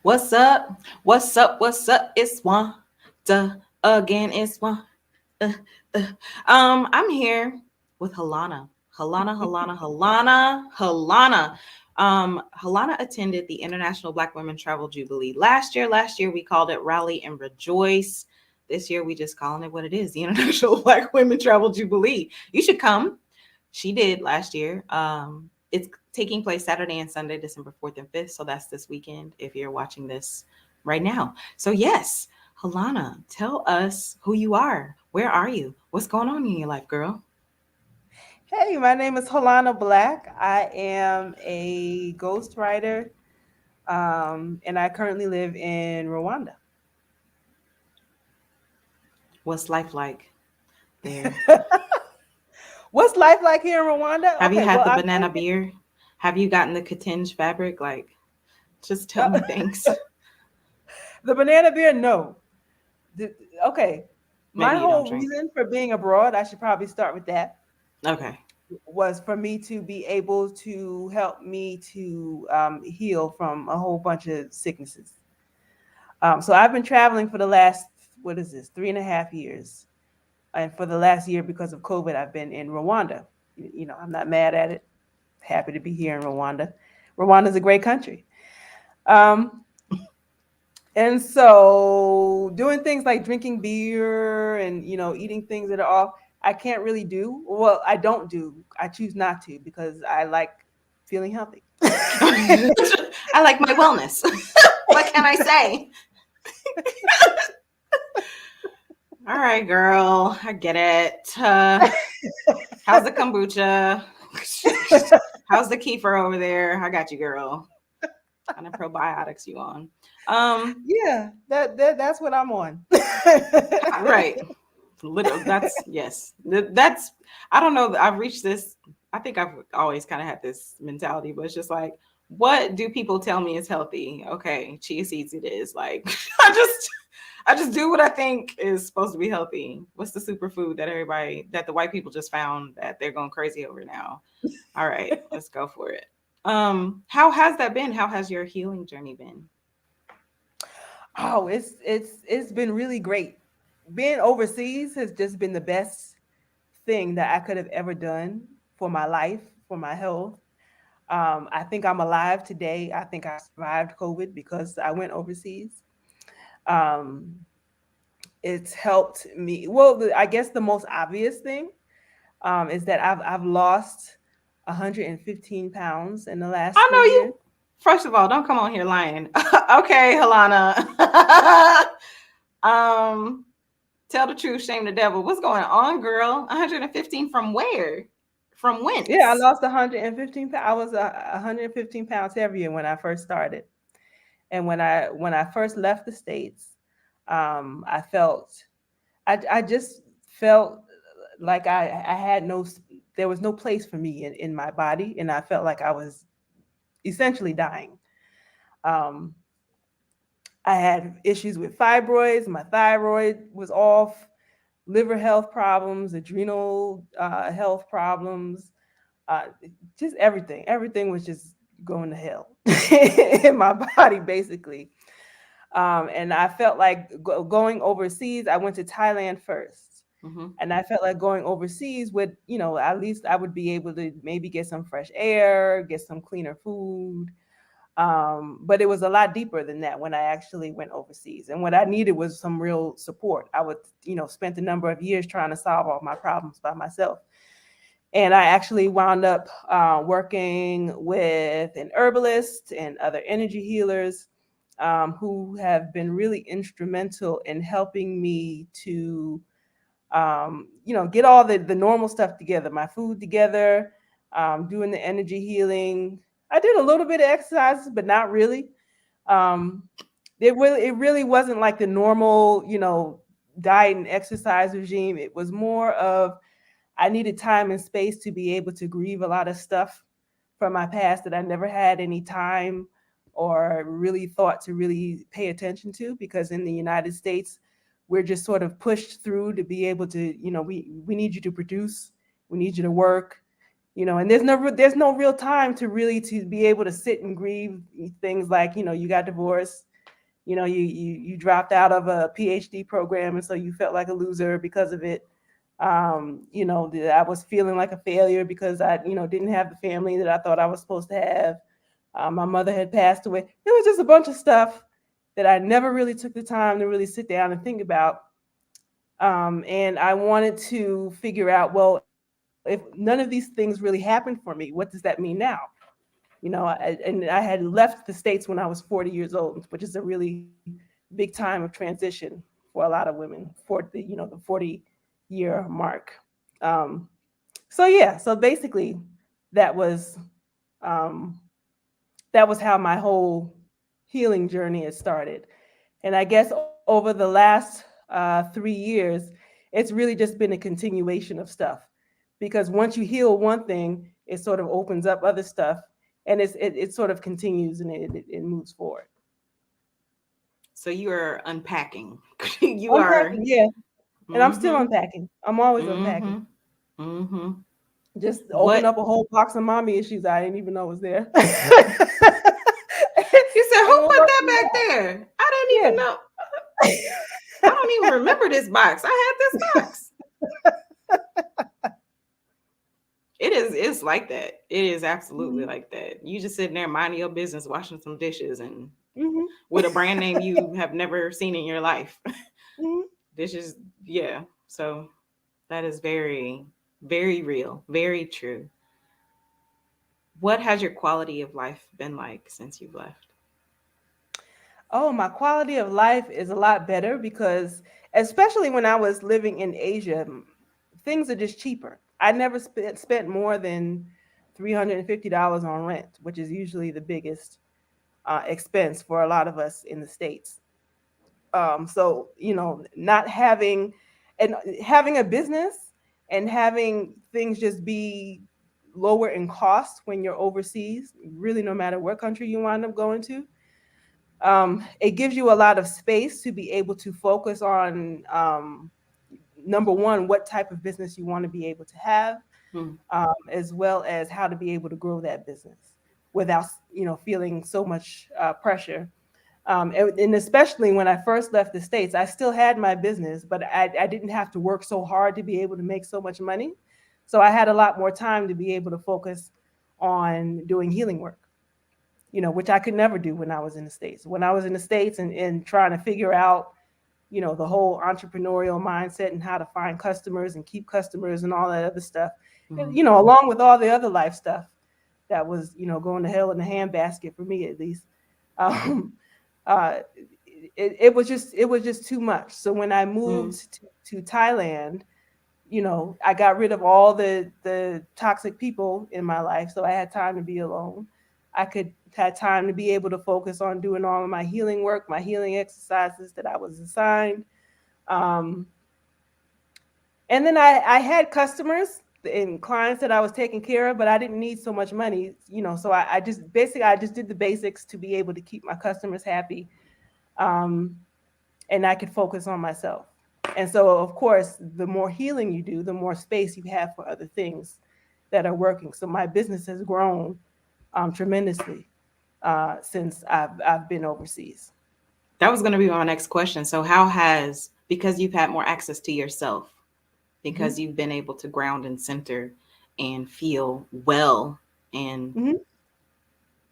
What's up? What's up? What's up? It's Wanda again. It's Wanda. Uh, uh. I'm here with Halana. Halana. Halana attended the International Black Women Travel Jubilee last year. Last year we called it Rally and Rejoice. This year we just calling it what it is, the International Black Women Travel Jubilee. You should come. She did last year. It's taking place Saturday and Sunday, December 4th and 5th. So that's this weekend if you're watching this right now. So, yes, Halana, tell us who you are. Where are you? What's going on in your life, girl? Hey, my name is Halona Black. I am a ghostwriter, and I currently live in Rwanda. What's life like there? What's life like here in Rwanda? Have you Okay, had well, the I've banana beer? Have you gotten the cottage fabric? Like, just tell uh, me things. the banana beer. No, The- okay. My Maybe you don't whole drink. reason for being abroad, I should probably start with that, Okay. was for me to be able to help me to heal from a whole bunch of sicknesses. So I've been traveling for the last, what is this, 3.5 years. And for the last year, because of COVID, I've been in Rwanda. I'm not mad at it. Happy to be here in Rwanda. Rwanda is a great country. Um, and so doing things like drinking beer and, eating things that are off, I can't really do. Well, I don't do. I choose not to because I like feeling healthy. I like my wellness. What can I say? All right, girl. I get it. How's the kombucha? How's the kefir over there? I got you, girl. Kind of probiotics you on? Yeah, that's what I'm on. Right. Little. That's yes. That's. I don't know. I've reached this. I think I've always kind of had this mentality, but it's just like, what do people tell me is healthy? Okay, chia seeds. It is like I just do what I think is supposed to be healthy. What's the superfood that the white people just found that they're going crazy over now? All right, let's go for it. How has that been? How has your healing journey been? Oh, it's been really great. Being overseas has just been the best thing that I could have ever done for my life, for my health. I think I'm alive today. I think I survived COVID because I went overseas. Um, it's helped me. Well, I guess the most obvious thing is that I've lost 115 pounds in the last I know 3 years. you. First of all, don't come on here lying. Okay, Halana. um, Tell the truth, shame the devil. What's going on, girl? 115 from where? From Yeah, I whence? lost 115 pounds. I was 115 pounds heavier when I first started. And when I first left the States, I felt I just felt like I had no, there was no place for me in my body, and I felt like I was essentially dying. Um, I had issues with fibroids. My thyroid was off, liver health problems, adrenal health problems, uh, just everything. Everything was just going to hell in my body, basically. And I felt like going overseas. I went to Thailand first, Mm-hmm. and I felt like going overseas would, at least I would be able to maybe get some fresh air, get some cleaner food. But it was a lot deeper than that when I actually went overseas. And what I needed was some real support. I would, spent a number of years trying to solve all my problems by myself. And I actually wound up working with an herbalist and other energy healers who have been really instrumental in helping me to, get all the normal stuff together, my food together, doing the energy healing. I did a little bit of exercises, but not really. Um, it really wasn't like the normal, diet and exercise regime. It was more of, I needed time and space to be able to grieve a lot of stuff from my past that I never had any time or really thought to really pay attention to, because in the United States, we're just sort of pushed through to be able to, we need you to produce, we need you to work, and there's no real time to really to be able to sit and grieve things like, you got divorced, You dropped out of a PhD program, and so you felt like a loser because of it. I was feeling like a failure because I, didn't have the family that I thought I was supposed to have. My mother had passed away. It was just a bunch of stuff that I never really took the time to really sit down and think about. And I wanted to figure out, well, if none of these things really happened for me, what does that mean now? And I had left the States when I was 40 years old, which is a really big time of transition for a lot of women, for the 40-year mark. Um, so yeah, so basically that was um, that was how my whole healing journey has started. And I guess over the last 3 years, it's really just been a continuation of stuff. Because once you heal one thing, it sort of opens up other stuff, and it sort of continues and it moves forward. So you are unpacking. You are. Unpacking, yeah. And I'm still Mm-hmm. unpacking. I'm always unpacking. Mm-hmm. Mm-hmm. Just opened What up a whole box of mommy issues I didn't even know was there. you said? And Who we're put that working it back out. there? I didn't Yeah. even know. I don't even remember this box. I had this box. It is. It's like that. It is absolutely Mhm, like that. You just sitting there minding your business, washing some dishes, and mhm, with a brand name you have never seen in your life. mhm. Dishes, yeah. So that is very, very real, very true. What has your quality of life been like since you've left? Oh, my quality of life is a lot better because, especially when I was living in Asia, things are just cheaper. I never spent more than $350 on rent, which is usually the biggest expense for a lot of us in the States. So, not having a business and having things just be lower in cost when you're overseas, really, no matter what country you wind up going to, it gives you a lot of space to be able to focus on, number one, what type of business you want to be able to have, Hmm. as well as how to be able to grow that business without feeling so much pressure. And especially when I first left the States, I still had my business, but I didn't have to work so hard to be able to make so much money. So I had a lot more time to be able to focus on doing healing work, which I could never do when I was in the States. When I was in the States and trying to figure out, the whole entrepreneurial mindset and how to find customers and keep customers and all that other stuff, Hmm. along with all the other life stuff that was, going to hell in a handbasket for me at least. Um, uh, it was just too much. So when I Hmm. moved to Thailand, I got rid of all the toxic people in my life, so I had time to be alone. I could had time to be able to focus on doing all of my healing work, my healing exercises that I was assigned. Um, and then I had customers and clients that I was taking care of, but I didn't need so much money, So I just did the basics to be able to keep my customers happy, um, and I could focus on myself. And so, of course, the more healing you do, the more space you have for other things that are working. So my business has grown tremendously since I've been overseas. That was going to be my next question. So, how has, because you've had more access to yourself, because Hmm. you've been able to ground and center and feel well and Hmm.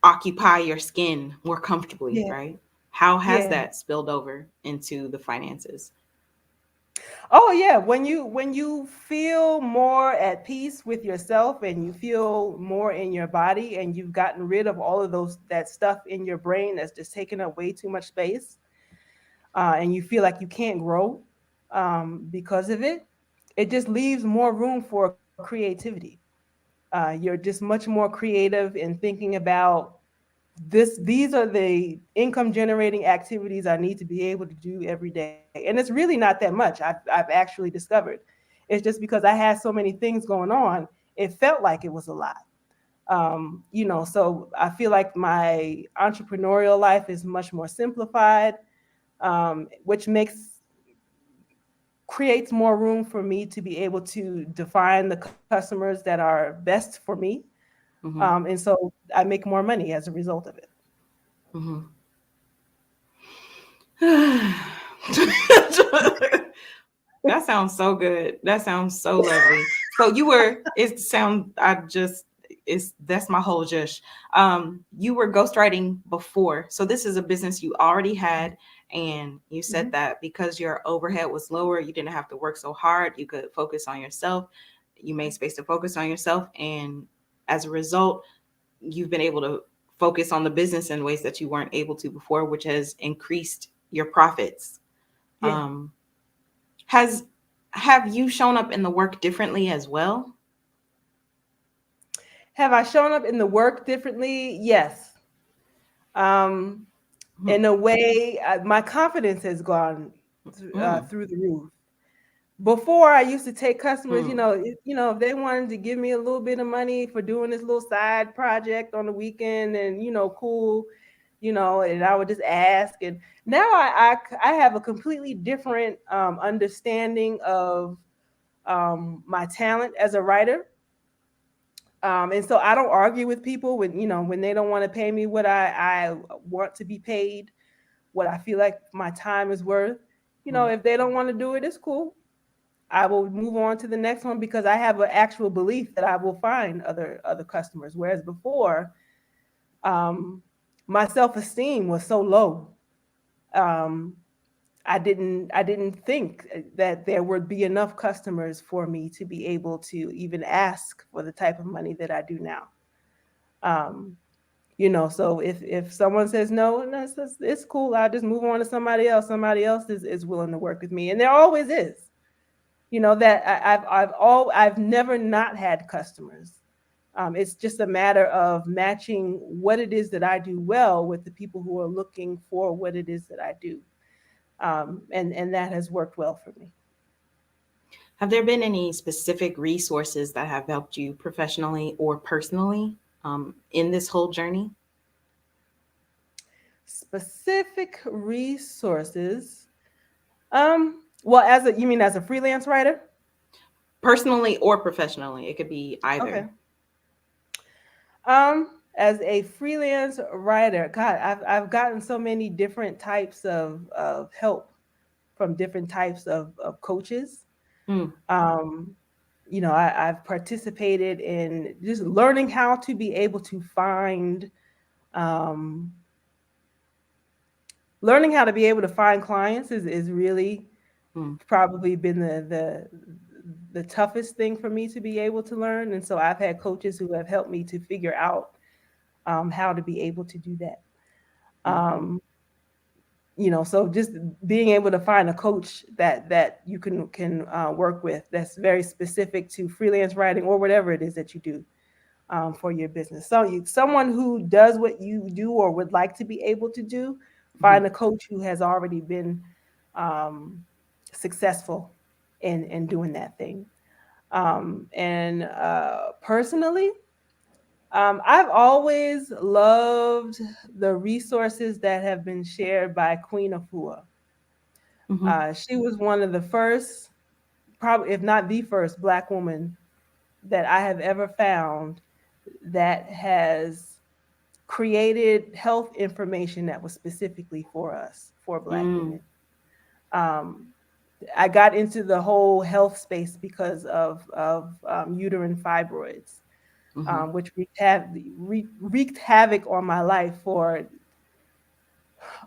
occupy your skin more comfortably, Yeah, right? How has yeah. that spilled over into the finances? Oh yeah, when you feel more at peace with yourself and you feel more in your body and you've gotten rid of all of those that stuff in your brain that's just taking up way too much space, and you feel like you can't grow because of it, it just leaves more room for creativity. You're just much more creative in thinking about these are the income generating activities I need to be able to do every day. And it's really not that much. I've actually discovered. It's just because I had so many things going on, it felt like it was a lot. So I feel like my entrepreneurial life is much more simplified, which creates more room for me to be able to define the customers that are best for me. Mm-hmm. And so I make more money as a result of it. Mm-hmm. That sounds so good. That sounds so lovely. So you were, it sound, I just, it's, that's my whole just, you were ghostwriting before. So this is a business you already had. And you said Mhm. that because your overhead was lower, you didn't have to work so hard. You could focus on yourself. You made space to focus on yourself. And as a result, you've been able to focus on the business in ways that you weren't able to before, which has increased your profits. Yeah. Um, has have you shown up in the work differently as well? Have I shown up in the work differently? Yes. Um, in a way, my confidence has gone Mm, through the roof. Before, I used to take customers, mm, if they wanted to give me a little bit of money for doing this little side project on the weekend, and cool, and I would just ask. And now I have a completely different understanding of my talent as a writer. And so I don't argue with people when they don't want to pay me what I want to be paid, what I feel like my time is worth. mm, If they don't want to do it, it's cool. I will move on to the next one because I have an actual belief that I will find other customers. Whereas before, um, my self esteem was so low. Um, I didn't think that there would be enough customers for me to be able to even ask for the type of money that I do now. Um, so if someone says no, no, it's cool. I'll just move on to somebody else. Somebody else is willing to work with me, and there always is. That I've never not had customers. It's just a matter of matching what it is that I do well with the people who are looking for what it is that I do, and that has worked well for me. have there been any specific resources that have helped you professionally or personally in this whole journey? Specific resources. Well, you mean as a freelance writer? Personally or professionally, it could be Okay. either. As a freelance writer, God, I've gotten so many different types of help from different types of coaches. Mm, Um, I've participated in just learning how to be able to um, find clients is really mm, probably been the toughest thing for me to be able to learn. And so I've had coaches who have helped me to figure out how to be able to do that. mm-hmm, Um, so just being able to find a coach that you can work with that's very specific to freelance writing or whatever it is that you do for your business. So someone who does what you do or would like to be able to do, mm-hmm. find a coach who has already been um, successful in doing that thing. And personally, I've always loved the resources that have been shared by Queen Afua. Mm-hmm. She was one of the first, probably if not the first, Black woman that I have ever found that has created health information that was specifically for us, for Black Mm, women. Um, I got into the whole health space because of uterine fibroids, mm-hmm. which wreaked havoc on my life for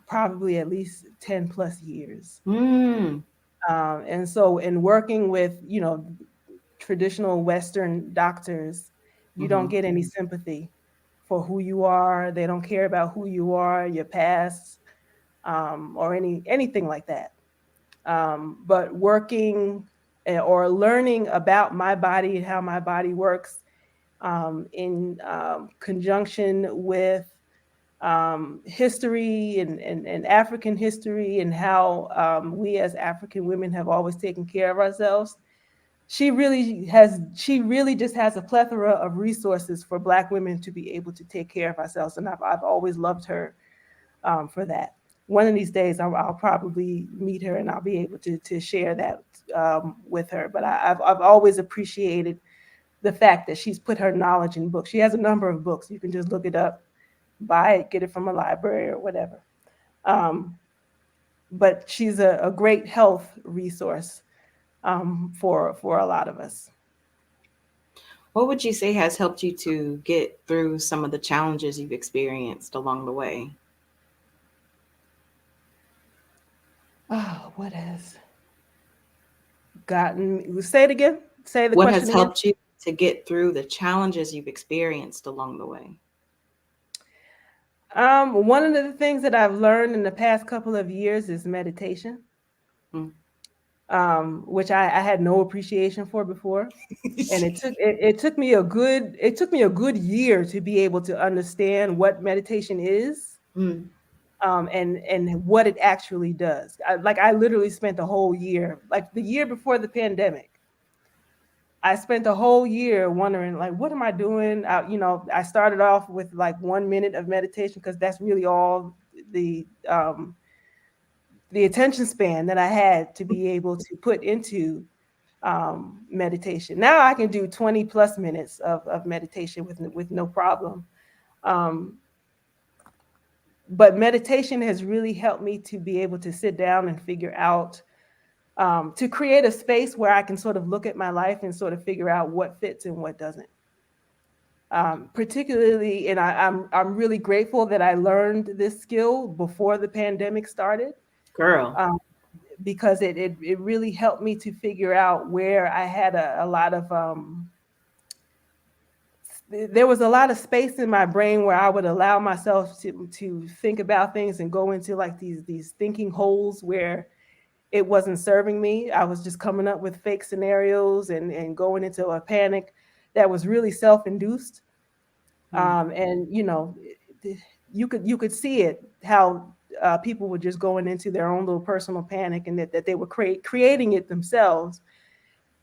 probably at least 10 plus years. Mm, And so, in working with, traditional Western doctors, you don't mm-hmm. get any sympathy for who you are. They don't care about who you are, your past, or anything like that. But working or learning about my body and how my body works in conjunction with history and African history and how we as African women have always taken care of ourselves. She really just has a plethora of resources for Black women to be able to take care of ourselves. And I've always loved her for that. One of these days, I'll probably meet her and I'll be able to share that with her. But I've always appreciated the fact that she's put her knowledge in books. She has a number of books. You can just look it up, buy it, get it from a library or whatever. Um, but she's a great health resource for a lot of us. What would you say has helped you to get through some of the challenges you've experienced along the way? Oh, what has gotten? Say it again. Say the What has question again. helped you to get through the challenges you've experienced along the way? One of the things that I've learned in the past couple of years is meditation, Mm. which I had no appreciation for before. And it took me a good year to be able to understand what meditation is, Mm. and what it actually does. I literally spent the whole year, like the year before the pandemic. I spent the whole year wondering, like, what am I doing? I started off with like 1 minute of meditation because that's really all the um, the attention span that I had to be able to put into meditation. Now I can do 20 plus minutes of meditation with no problem. Um, but meditation has really helped me to be able to sit down and figure out, to create a space where I can sort of look at my life and sort of figure out what fits and what doesn't. Particularly, and I'm really grateful that I learned this skill before the pandemic started, Girl. um, because it really helped me to figure out where I had a lot of there was a lot of space in my brain where I would allow myself to think about things and go into like these thinking holes where it wasn't serving me. I was just coming up with fake scenarios and going into a panic that was really self-induced. Mm. And you could see it how people were just going into their own little personal panic, and that they were creating it themselves.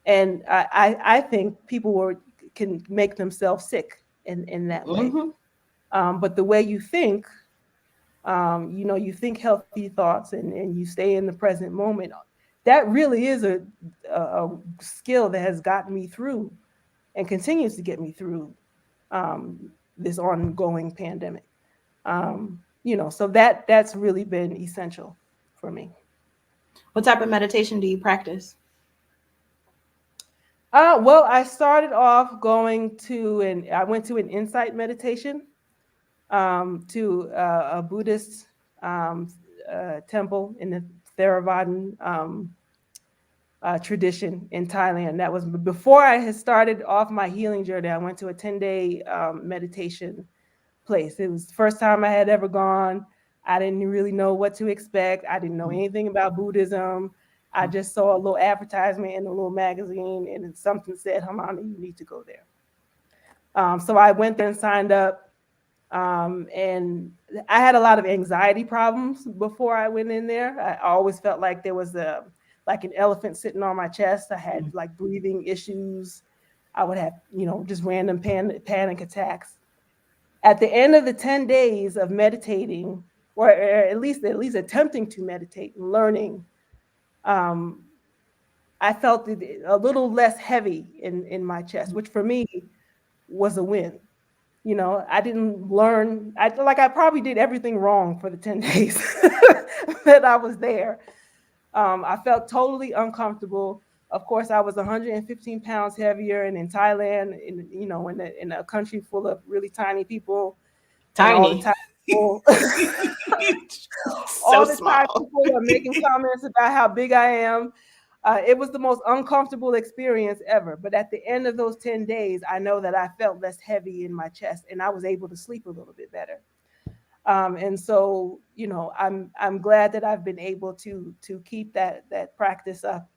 And I think people can make themselves sick in that way. Hmm. But the way you think, you think healthy thoughts, and you stay in the present moment. That really is a skill that has gotten me through and continues to get me through this ongoing pandemic. So that's really been essential for me. What type of meditation do you practice? Well, I started off going to and I went to an insight meditation, to a Buddhist um, temple in the Theravadan tradition in Thailand. That was before I had started off my healing journey. I went to a 10-day meditation place. It was the first time I had ever gone. I didn't really know what to expect. I didn't know Mm. anything about Buddhism. I just saw a little advertisement in a little magazine, and something said, Hamana, you need to go there. So I went there and signed up. And I had a lot of anxiety problems before I went in there. I always felt like there was like an elephant sitting on my chest. I had Mm. like breathing issues. I would have, just random panic attacks. At the end of the 10 days of meditating, or at least attempting to meditate and learning, um, I felt it a little less heavy in my chest, which for me was a win. I didn't learn. I probably did everything wrong for the 10 days that I was there. I felt totally uncomfortable. Of course, I was 115 pounds heavier, and in Thailand, in a country full of really tiny people, and all the Tiny. time people, So all the time small. people are making comments about how big I am. It was the most uncomfortable experience ever. But at the end of those 10 days, I know that I felt less heavy in my chest, and I was able to sleep a little bit better. And so, I'm glad that I've been able to keep that practice up.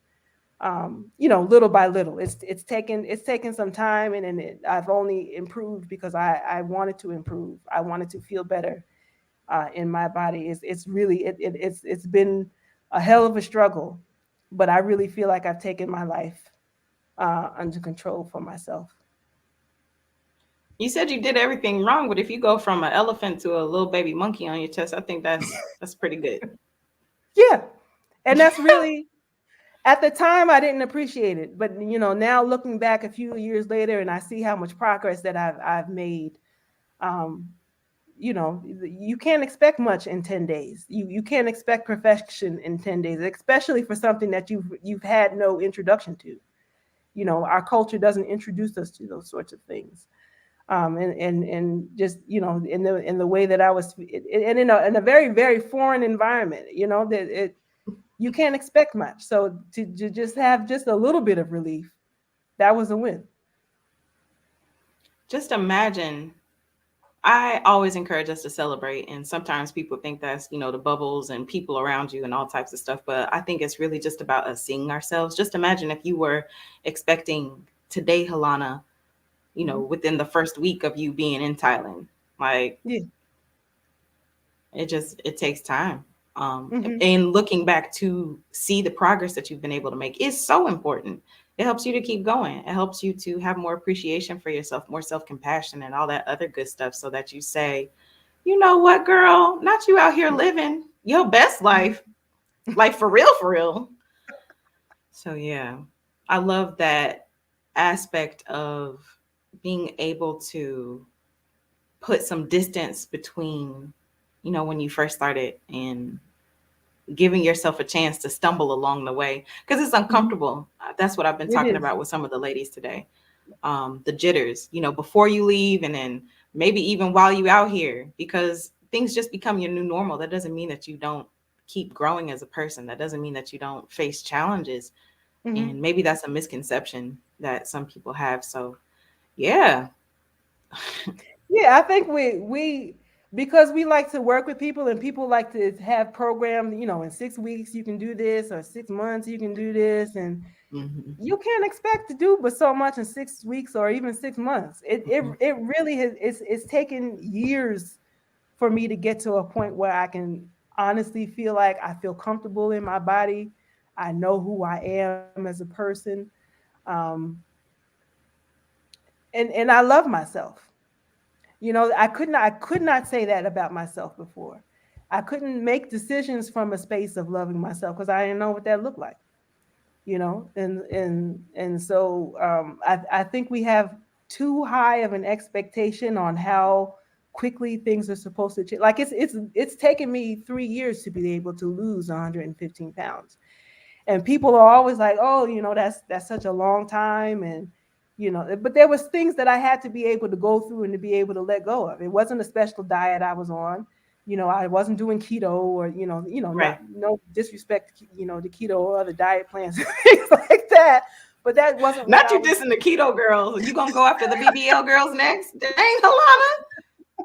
Little by little. It's taken some time, and I've only improved because I wanted to improve. I wanted to feel better in my body. It's been a hell of a struggle, but I really feel like I've taken my life under control for myself. You said you did everything wrong, but if you go from an elephant to a little baby monkey on your chest, I think that's pretty good. Yeah, and that's really, at the time I didn't appreciate it, but now looking back a few years later, and I see how much progress that I've made. Um, you can't expect much in 10 days. You can't expect perfection in 10 days, especially for something that you've had no introduction to. Our culture doesn't introduce us to those sorts of things. And just in the way that I was, and in a very very foreign environment, that you can't expect much. So to just have just a little bit of relief, that was a win. Just imagine. I always encourage us to celebrate, and sometimes people think that's the bubbles and people around you and all types of stuff, but I think it's really just about us seeing ourselves. Just imagine if you were expecting today, Halana, Hmm. within the first week of you being in Thailand. Like, Yeah. it takes time. Hmm. And looking back to see the progress that you've been able to make is so important. It helps you to keep going. It helps you to have more appreciation for yourself, more self-compassion, and all that other good stuff, so that you say, you know what, girl, not you out here living your best life, like for real. So yeah, I love that aspect of being able to put some distance between, when you first started, and giving yourself a chance to stumble along the way, because it's Hmm. uncomfortable. That's what I've been It talking is. about with some of the ladies today. The jitters, before you leave, and then maybe even while you out here, because things just become your new normal. That doesn't mean that you don't keep growing as a person. That doesn't mean that you don't face challenges. Hmm. And maybe that's a misconception that some people have. So yeah. Yeah, I think we because we like to work with people, and people like to have programs, in 6 weeks you can do this, or 6 months you can do this, and Hmm. you can't expect to do but so much in 6 weeks or even 6 months. It really has, it's taken years for me to get to a point where I can honestly feel like I feel comfortable in my body. I know who I am as a person. Um, and I love myself. I could not say that about myself before. I couldn't make decisions from a space of loving myself because I didn't know what that looked like. And so I think we have too high of an expectation on how quickly things are supposed to change. Like it's taken me 3 years to be able to lose 115 pounds, and people are always like, oh, that's such a long time. And but there was things that I had to be able to go through and to be able to let go of. It wasn't a special diet I was on. I wasn't doing keto, or Right. not, no disrespect, the keto or other diet plans and things like that, but that wasn't what Not I you was. dissing the keto girls. You gonna go after the BBL girls next? Dang, Halana,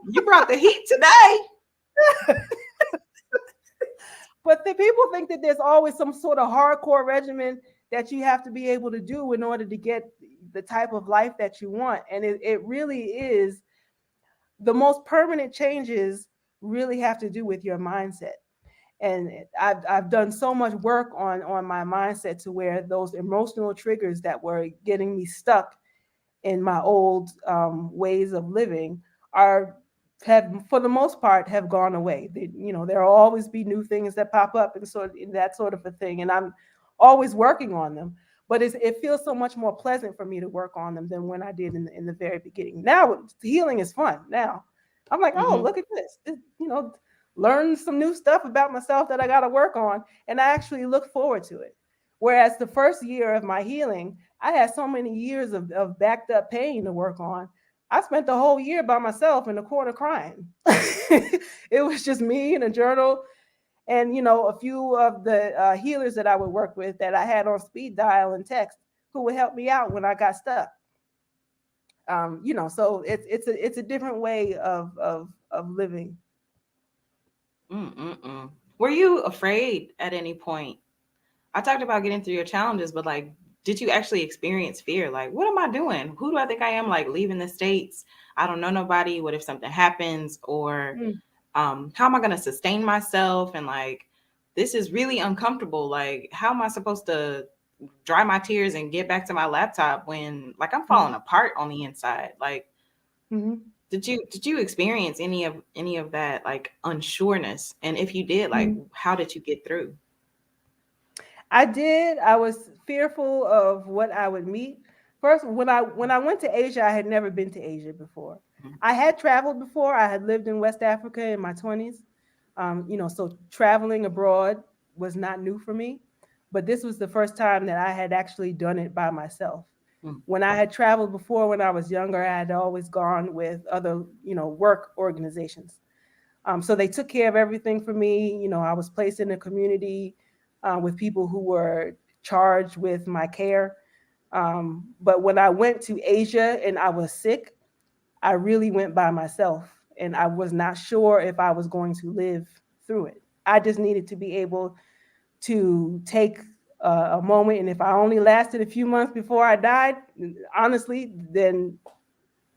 you brought the heat today. But the people think that there's always some sort of hardcore regimen that you have to be able to do in order to get the type of life that you want. And it really is, the most permanent changes really have to do with your mindset. And I've done so much work on my mindset to where those emotional triggers that were getting me stuck in my old ways of living are have for the most part have gone away. There will always be new things that pop up and sort of in that sort of a thing, and I'm always working on them. But it feels so much more pleasant for me to work on them than when I did in the very beginning. Now healing is fun. Now I'm like, oh, Hmm. look at this. Learn some new stuff about myself that I got to work on, and I actually look forward to it. Whereas the first year of my healing, I had so many years of backed up pain to work on. I spent the whole year by myself in the corner crying. It was just me and a journal, and a few of the healers that I would work with that I had on speed dial and text, who would help me out when I got stuck. So it's a different way of living. Mm-mm-mm. Were you afraid at any point? I talked about getting through your challenges, but like, did you actually experience fear? Like, what am I doing? Who do I think I am? Like, leaving the States? I don't know nobody. What if something happens? Or Mm. how am I going to sustain myself? And like, this is really uncomfortable. Like, how am I supposed to dry my tears and get back to my laptop when like I'm falling Mhm. apart on the inside? Like, Mhm. did you experience any of that like unsureness? And if you did, like, Mhm. how did you get through? I did. I was fearful of what I would meet. First, when I went to Asia, I had never been to Asia before. I had traveled before. I had lived in West Africa in my 20s. So traveling abroad was not new for me, but this was the first time that I had actually done it by myself. Mm. When I had traveled before when I was younger, I had always gone with other, work organizations. So they took care of everything for me. I was placed in a community with people who were charged with my care. But when I went to Asia and I was sick, I really went by myself and I was not sure if I was going to live through it. I just needed to be able to take a moment. And if I only lasted a few months before I died, honestly, then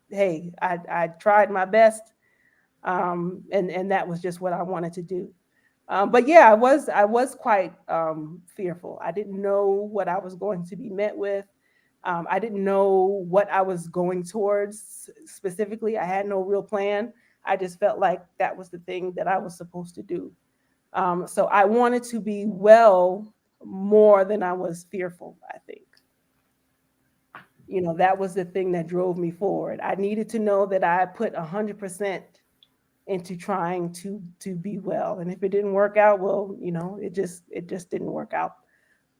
hey, I tried my best. And that was just what I wanted to do. But yeah, I was quite fearful. I didn't know what I was going to be met with. I didn't know what I was going towards specifically. I had no real plan. I just felt like that was the thing that I was supposed to do. So I wanted to be well more than I was fearful, I think. That was the thing that drove me forward. I needed to know that I put 100% into trying to be well. And if it didn't work out, well, it just didn't work out.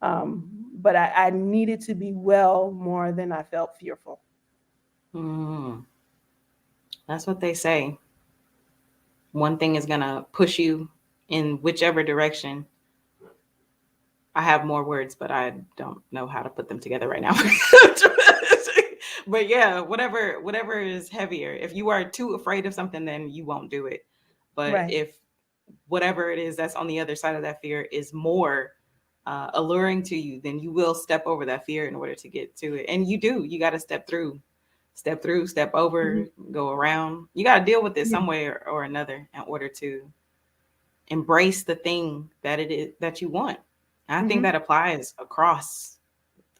But I needed to be well more than I felt fearful. Mm. That's what they say. One thing is gonna push you in whichever direction. I have more words, but I don't know how to put them together right now. But yeah, whatever is heavier. If you are too afraid of something, then you won't do it. But Right. if whatever it is that's on the other side of that fear is more alluring to you, then you will step over that fear in order to get to it. And you do. You got to step through, step over, Mhm. go around. You got to deal with it Yeah. some way or another in order to embrace the thing that it is that you want. And I think that Hmm. applies across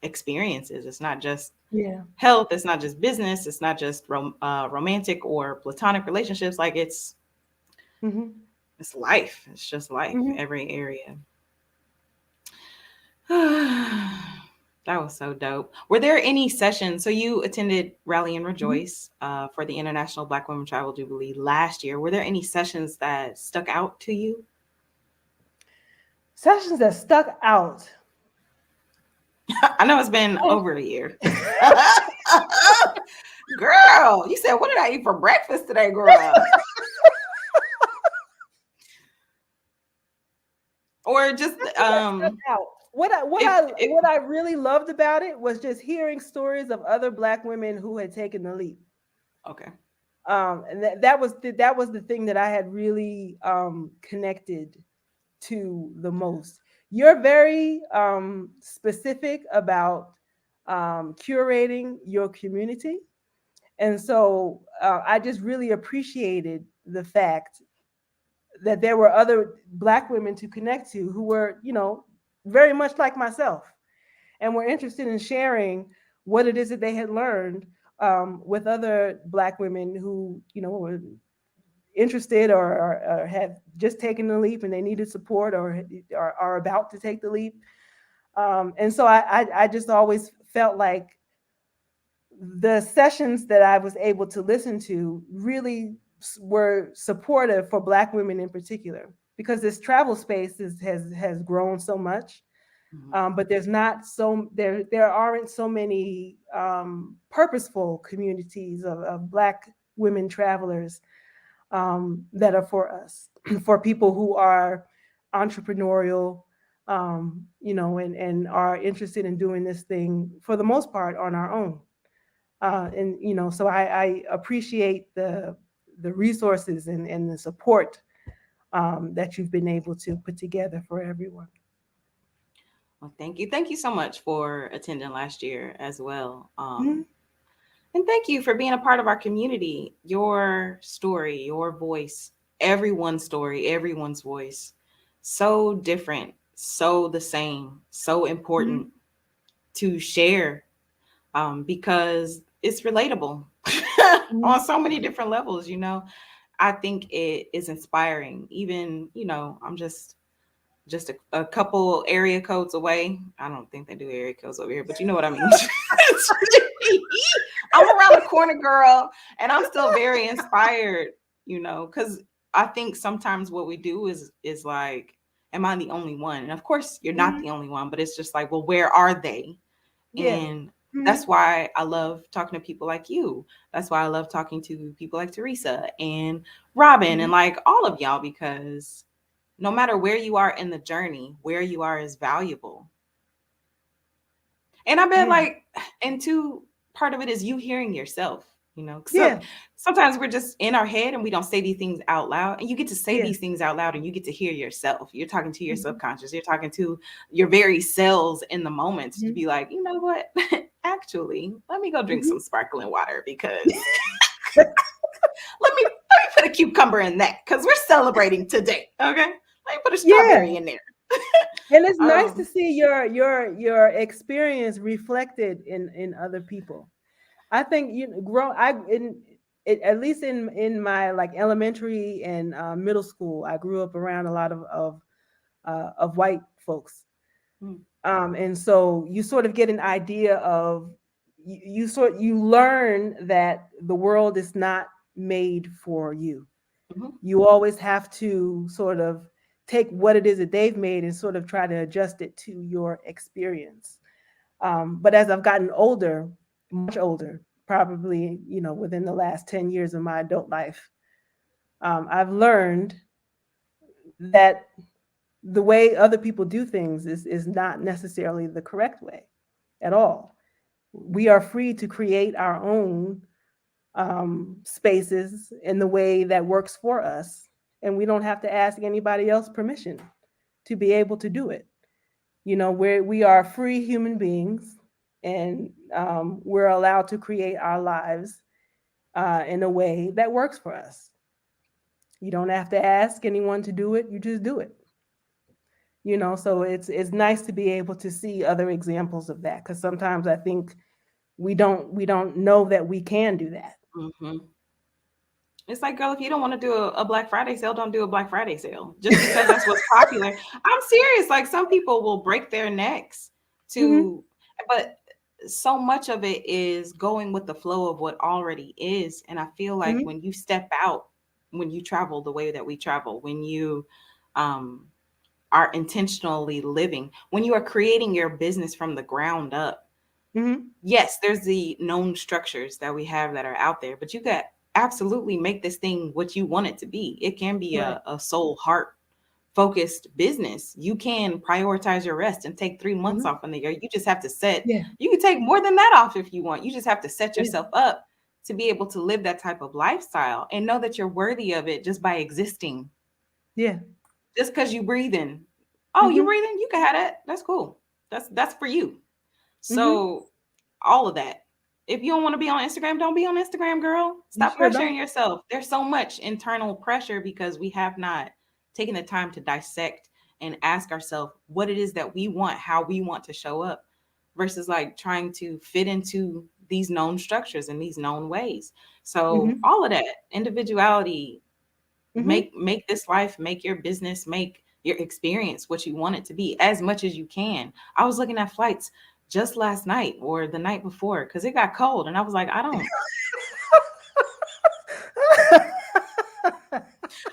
experiences. It's not just Yeah. health. It's not just business. It's not just romantic or platonic relationships. Like Hmm. it's life. It's just life. Hmm. Every area. That was so dope. Were there any sessions? So you attended Rally and Hmm. Rejoice for the International Black Women Travel Jubilee last year. Were there any sessions that stuck out to you? Sessions that stuck out. I know it's been over a year. Girl, you said, what did I eat for breakfast today, girl? Or just Sessions that stuck out. What I what I if what I really loved about it was just hearing stories of other Black women who had taken the leap. okay. And that was the thing that I had really connected to the most. You're very specific about curating your community. And so I just really appreciated the fact that there were other Black women to connect to who were, very much like myself and were interested in sharing what it is that they had learned with other Black women who, were interested or have just taken the leap and they needed support or are about to take the leap. And so I just always felt like the sessions that I was able to listen to really were supportive for Black women in particular, because this travel space has grown so much, Mhm. but there aren't so many purposeful communities of Black women travelers that are for us, for people who are entrepreneurial, and are interested in doing this thing for the most part on our own. And so I appreciate the resources and the support that you've been able to put together for everyone. Well, thank you. Thank you so much for attending last year as well. Mhm. And thank you for being a part of our community. Your story, your voice, everyone's story, everyone's voice. So different, so the same, so important Mhm. to share because it's relatable on Mhm. so many different levels, I think it is inspiring. Even, I'm just a couple area codes away. I don't think they do area codes over here, but you know what I mean. I'm around the corner, girl, and I'm still very inspired, because I think sometimes what we do is like, am I the only one? And of course, you're not the only one, but it's just like, well, where are they? Yeah. And Mm-hmm. that's why I love talking to people like you. That's why I love talking to people like Teresa and Robin Mm-hmm. and like all of y'all, because no matter where you are in the journey, where you are is valuable. And I bet Yeah. like, and two, part of it is you hearing yourself, Yeah. sometimes we're just in our head and we don't say these things out loud. And you get to say Yeah. these things out loud and you get to hear yourself. You're talking to your Mm-hmm. subconscious, you're talking to your very cells in the moment to Mm-hmm. be like, you know what? Actually, let me go drink Mm-hmm. some sparkling water because let me put a cucumber in that because we're celebrating today. Okay. Let me put a Yeah. strawberry in there. And it's nice to um, see your experience reflected in other people. I think at least in my like elementary and middle school, I grew up around a lot of white folks. mm, And so you sort of get an idea of you learn that the world is not made for you. mhm, You always have to sort of take what it is that they've made and sort of try to adjust it to your experience. But as I've gotten older, much older, probably within the last 10 years of my adult life, I've learned that the way other people do things is not necessarily the correct way at all. We are free to create our own spaces in the way that works for us, and we don't have to ask anybody else permission to be able to do it. We are free human beings, and we're allowed to create our lives in a way that works for us. You don't have to ask anyone to do it; you just do it. So it's nice to be able to see other examples of that, because sometimes I think we don't know that we can do that. mhm. It's like, girl, if you don't want to do a Black Friday sale, don't do a Black Friday sale. Just because that's what's popular. I'm serious. Like some people will break their necks Hmm. but so much of it is going with the flow of what already is. And I feel like Hmm. when you step out, when you travel the way that we travel, when you um, are intentionally living, when you are creating your business from the ground up, Hmm. yes, there's the known structures that we have that are out there, but you got absolutely make this thing what you want it to be. It can be Right. a soul heart focused business. You can prioritize your rest and take 3 months Hmm. off in the year. You just have to set, Yeah. you can take more than that off if you want. You just have to set Yeah. yourself up to be able to live that type of lifestyle and know that you're worthy of it just by existing. Yeah. Just because you breathing. Oh, you Hmm. breathing? You can have that. That's cool. That's for you. Hmm. So all of that. If you don't want to be on Instagram, don't be on Instagram, girl. You Stop sure pressuring don't. yourself. There's so much internal pressure because we have not taken the time to dissect and ask ourselves what it is that we want, how we want to show up, versus like trying to fit into these known structures and these known ways. So Hmm. all of that individuality, Hmm. make this life, make your business, make your experience what you want it to be as much as you can. I was looking at flights just last night or the night before because it got cold and I was like,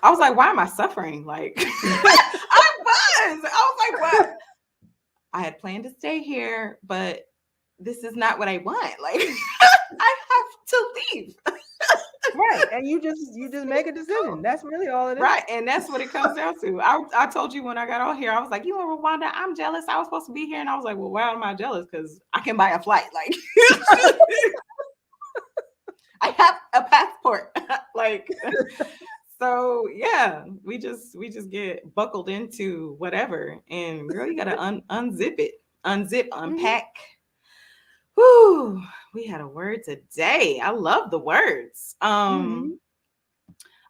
I was like, why am I suffering? Like I was like, what? I had planned to stay here, but this is not what I want. Like I have to leave. Right. And you just make a decision. Cool. That's really all it is. Right. And that's what it comes down to. I told you when I got on here, I was like, you in Rwanda? I'm jealous. I was supposed to be here. And I was like, well, why am I jealous? Because I can buy a flight. Like I have a passport. Like so yeah, we just get buckled into whatever. And girl, you gotta unzip it, unzip, Hmm. unpack. Whew, we had a word today. I love the words. Hmm.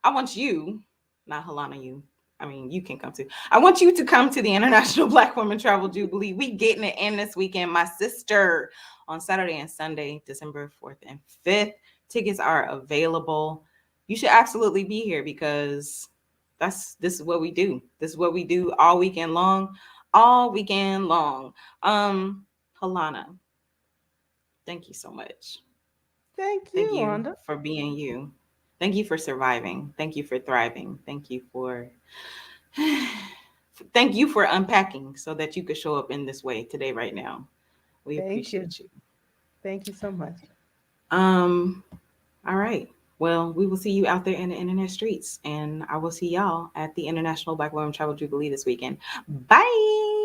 I want you, not Halana, you. I mean, you can come too. I want you to come to the International Black Women Travel Jubilee. We getting it in this weekend. My sister on Saturday and Sunday, December 4th and 5th. Tickets are available. You should absolutely be here because this is what we do. This is what we do all weekend long. All weekend long. Halana, thank you so much. Thank Thank you, you Wanda. for being you. Thank you for surviving. Thank you for thriving. Thank you for thank you for unpacking so that you could show up in this way today, right now. We Thank you. appreciate you. Thank you so much. Um, all right. Well, we will see you out there in the internet streets, and I will see y'all at the International Black Women Travel Jubilee this weekend. Bye.